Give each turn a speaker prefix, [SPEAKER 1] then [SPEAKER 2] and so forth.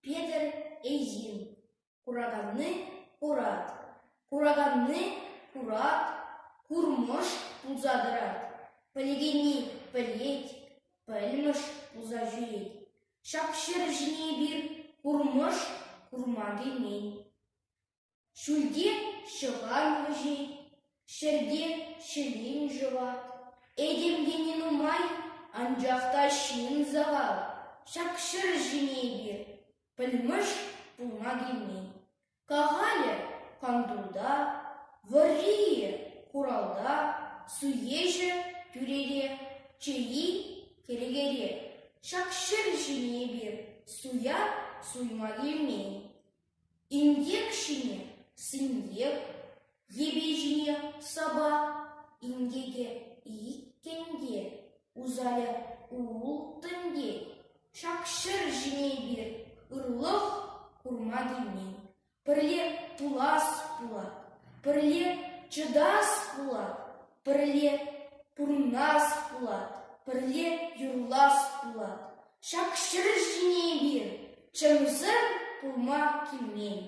[SPEAKER 1] Петр Эйзин. Кураганны курат. Кураганны курат, курмыш пулзадырат. Пілігені пілет, пілміш пулза жүрет. Шақшыр жіне бір курмыш курма келмен. Шүлде шыған өжет, шерде шелен жыват. Эдемденен умай, анжақта шын завал. Шақшыр жіне бір, пілміш пулма келмен. Кағалы қандуда, варрие куралда, суежі түрере, чейі керегере. Шақшыр жіне бір, суя суйма келмен. Индек шіне сындек, ебе жіне саба, индеге иккенге, узалі уыл тінге. Шақшыр жіне бір, ұрлық курма келмен. Пірле пулас пулат, пірле чыдас пулат, пірле пурнас пулат, пірле юрлас пулат. Шақшыр жіне бір, чымзыр пулма келмен.